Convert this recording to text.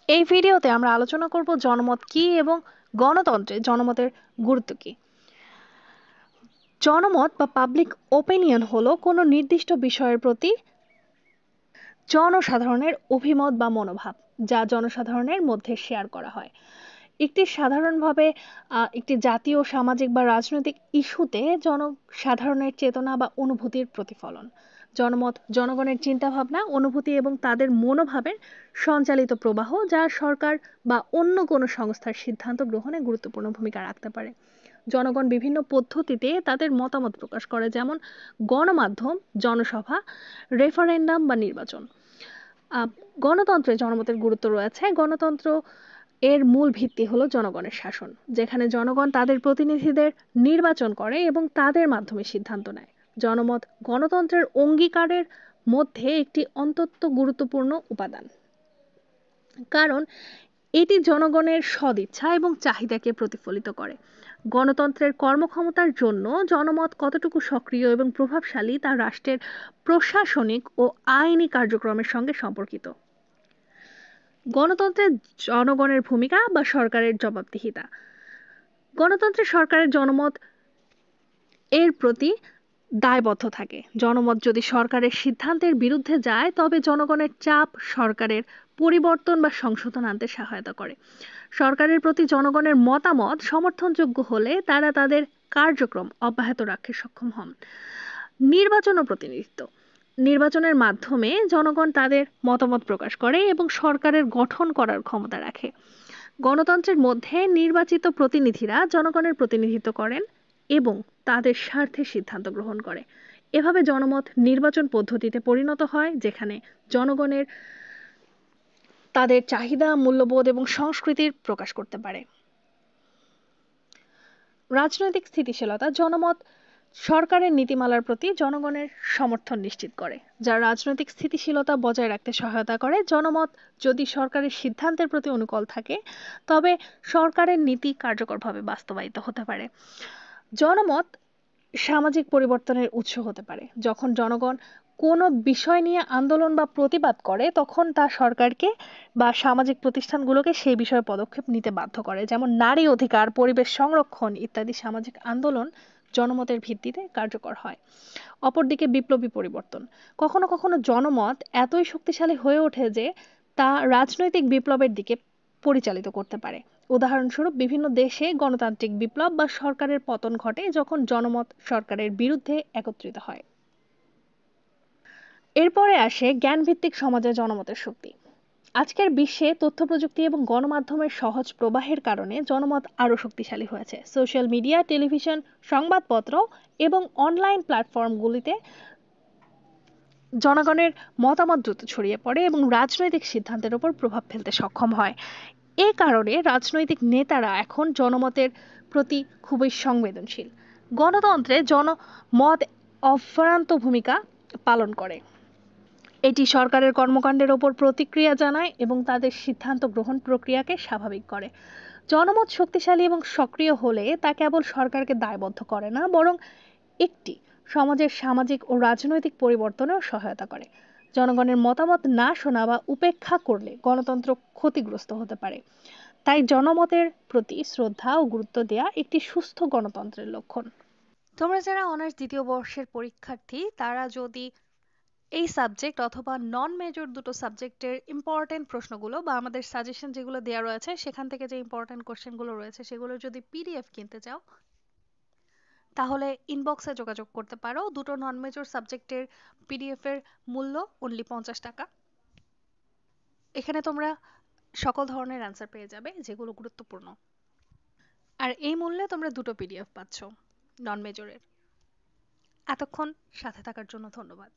এই ভিডিওতে আমরা আলোচনা করব জনমত কি এবং গণতন্ত্রে জনমতের গুরুত্ব কি। জনমত বা পাবলিক ওপিনিয়ন হলো কোনো নির্দিষ্ট বিষয়ের প্রতি জনসাধারণের অভিমত বা মনোভাব, যা জনসাধারণের মধ্যে শেয়ার করা হয়। একটি সাধারণভাবে একটি জাতীয়, সামাজিক বা রাজনৈতিক ইস্যুতে জনসাধারণের চেতনা বা অনুভূতির প্রতিফলন। জনমত জনগণের চিন্তাভাবনা, অনুভূতি এবং তাদের মনোভাবের সঞ্চালিত প্রবাহ, যা সরকার বা অন্য কোনো সংস্থার সিদ্ধান্ত গ্রহণে গুরুত্বপূর্ণ ভূমিকা রাখতে পারে। জনগণ বিভিন্ন পদ্ধতিতে তাদের মতামত প্রকাশ করে, যেমন গণমাধ্যম, জনসভা, রেফারেন্ডাম বা নির্বাচন। আহ, গণতন্ত্রে জনমতের গুরুত্ব রয়েছে। গণতন্ত্র এর মূল ভিত্তি হলো জনগণের শাসন, যেখানে জনগণ তাদের প্রতিনিধিদের নির্বাচন করে এবং তাদের মাধ্যমে সিদ্ধান্ত নেয়। জনমত গণতন্ত্রের অঙ্গীকারের মধ্যে একটি অত্যন্ত গুরুত্বপূর্ণ উপাদান, কারণ এটি জনগণের সদিচ্ছা এবং চাহিদাকে প্রতিফলিত করে। গণতন্ত্রের কর্মক্ষমতার জন্য জনমত কতটুকু সক্রিয় এবং প্রভাবশালী তা রাষ্ট্রের প্রশাসনিক ও আইনি কার্যক্রমের সঙ্গে সম্পর্কিত। গণতন্ত্রে জনগণের ভূমিকা বা সরকারের জবাবদিহিতা। গণতন্ত্রে সরকারের জনমত এর প্রতি দায়বদ্ধ থাকে। জনমত যদি সরকারের সিদ্ধান্তের বিরুদ্ধে যায়, তবে জনগণের চাপ সরকারের পরিবর্তন বা সংশোধন আনতে সহায়তা করে। সরকারের প্রতি জনগণের মতামত সমর্থনযোগ্য হলে তারা তাদের কার্যক্রম অব্যাহত রাখতে সক্ষম হন। নির্বাচন ও প্রতিনিধিত্ব। নির্বাচনের মাধ্যমে জনগণ তাদের মতামত প্রকাশ করে এবং সরকারের গঠন করার ক্ষমতা রাখে। গণতন্ত্রের মধ্যে নির্বাচিত প্রতিনিধিরা জনগণের প্রতিনিধিত্ব করেন এবং তাদের স্বার্থে সিদ্ধান্ত গ্রহণ করে। এভাবে জনমত নির্বাচন পদ্ধতিতে পরিণত হয়, যেখানে জনগণের তাদের চাহিদা, মূল্যবোধ এবং সংস্কৃতির প্রকাশ করতে পারে। রাজনৈতিক স্থিতিশীলতা। জনমত সরকারের নীতিমালার প্রতি জনগণের সমর্থন নিশ্চিত করে, যা রাজনৈতিক স্থিতিশীলতা বজায় রাখতে সহায়তা করে। জনমত যদি সরকারের সিদ্ধান্তের প্রতি অনুকূল থাকে, তবে সরকারের নীতি কার্যকরভাবে বাস্তবায়িত হতে পারে। জনমত সামাজিক পরিবর্তনের উৎস হতে পারে। যখন জনগণ কোনো বিষয় নিয়ে আন্দোলন বা প্রতিবাদ করে, তখন তা সরকারকে বা সামাজিক প্রতিষ্ঠানগুলোকে সেই বিষয়ে পদক্ষেপ নিতে বাধ্য করে, যেমন নারী অধিকার, পরিবেশ সংরক্ষণ ইত্যাদি সামাজিক আন্দোলন জনমতের ভিত্তিতে কার্যকর হয়। অপরদিকে বিপ্লবী পরিবর্তন। কখনো কখনো জনমত এতই শক্তিশালী হয়ে ওঠে যে তা রাজনৈতিক বিপ্লবের দিকে পরিচালিত করতে পারে। উদাহরণস্বরূপ, বিভিন্ন দেশে গণতান্ত্রিক বিপ্লব বা সরকারের পতন ঘটে যখন জনমত সরকারের বিরুদ্ধে একত্রিত হয়। এরপরে আসে জ্ঞানভিত্তিক সমাজে জনমতের শক্তি। আজকের বিশ্বে তথ্য প্রযুক্তি এবং গণমাধ্যমের সহজ প্রবাহের কারণে জনমত আরও শক্তিশালী হয়েছে। সোশ্যাল মিডিয়া, টেলিভিশন, সংবাদপত্র এবং অনলাইন প্ল্যাটফর্মগুলিতে জনগণের মতামত দ্রুত ছড়িয়ে পড়ে এবং রাজনৈতিক সিদ্ধান্তের উপর প্রভাব ফেলতে সক্ষম হয়। এ কারণে রাজনৈতিক নেতারা এখন জনমতের প্রতি খুবই সংবেদনশীল। গণতন্ত্রে জনমত অভ্যন্তরীণ ভূমিকা পালন করে। এটি সরকারের কর্মকাণ্ডের ওপর প্রতিক্রিয়া জানায় এবং তাদের সিদ্ধান্ত গ্রহণ প্রক্রিয়াকে স্বাভাবিক করে। জনমত শক্তিশালী এবং সক্রিয় হলে তা কেবল সরকারকে দায়বদ্ধ করে না, বরং একটি সমাজের সামাজিক ও রাজনৈতিক পরিবর্তনেও সহায়তা করে। জনগণের মতামত না শোনা বা উপেক্ষা করলে গণতন্ত্র ক্ষতিগ্রস্ত হতে পারে। তাই জনমতের প্রতি শ্রদ্ধা ও গুরুত্ব দেওয়া একটি সুস্থ গণতন্ত্রের লক্ষণ। তোমরা যারা অনার্স দ্বিতীয় বর্ষের পরীক্ষার্থী, তারা যদি এই সাবজেক্ট অথবা নন মেজর দুটো সাবজেক্টের ইম্পর্টেন্ট প্রশ্নগুলো বা আমাদের সাজেশন যেগুলো দেওয়া রয়েছে সেখান থেকে যে ইম্পর্টেন্ট কোশ্চেনগুলো রয়েছে সেগুলো যদি পিডিএফ কিনতে চাও, তাহলে ইনবক্সে যোগাযোগ করতে পারো। দুটো নন মেজর সাবজেক্টের পিডিএফ এর মূল্য অনলি 50 টাকা। এখানে তোমরা সকল ধরনের অ্যান্সার পেয়ে যাবে যেগুলো গুরুত্বপূর্ণ, আর এই মূল্যে তোমরা দুটো পিডিএফ পাচ্ছ নন মেজরের। এতক্ষণ সাথে থাকার জন্য ধন্যবাদ।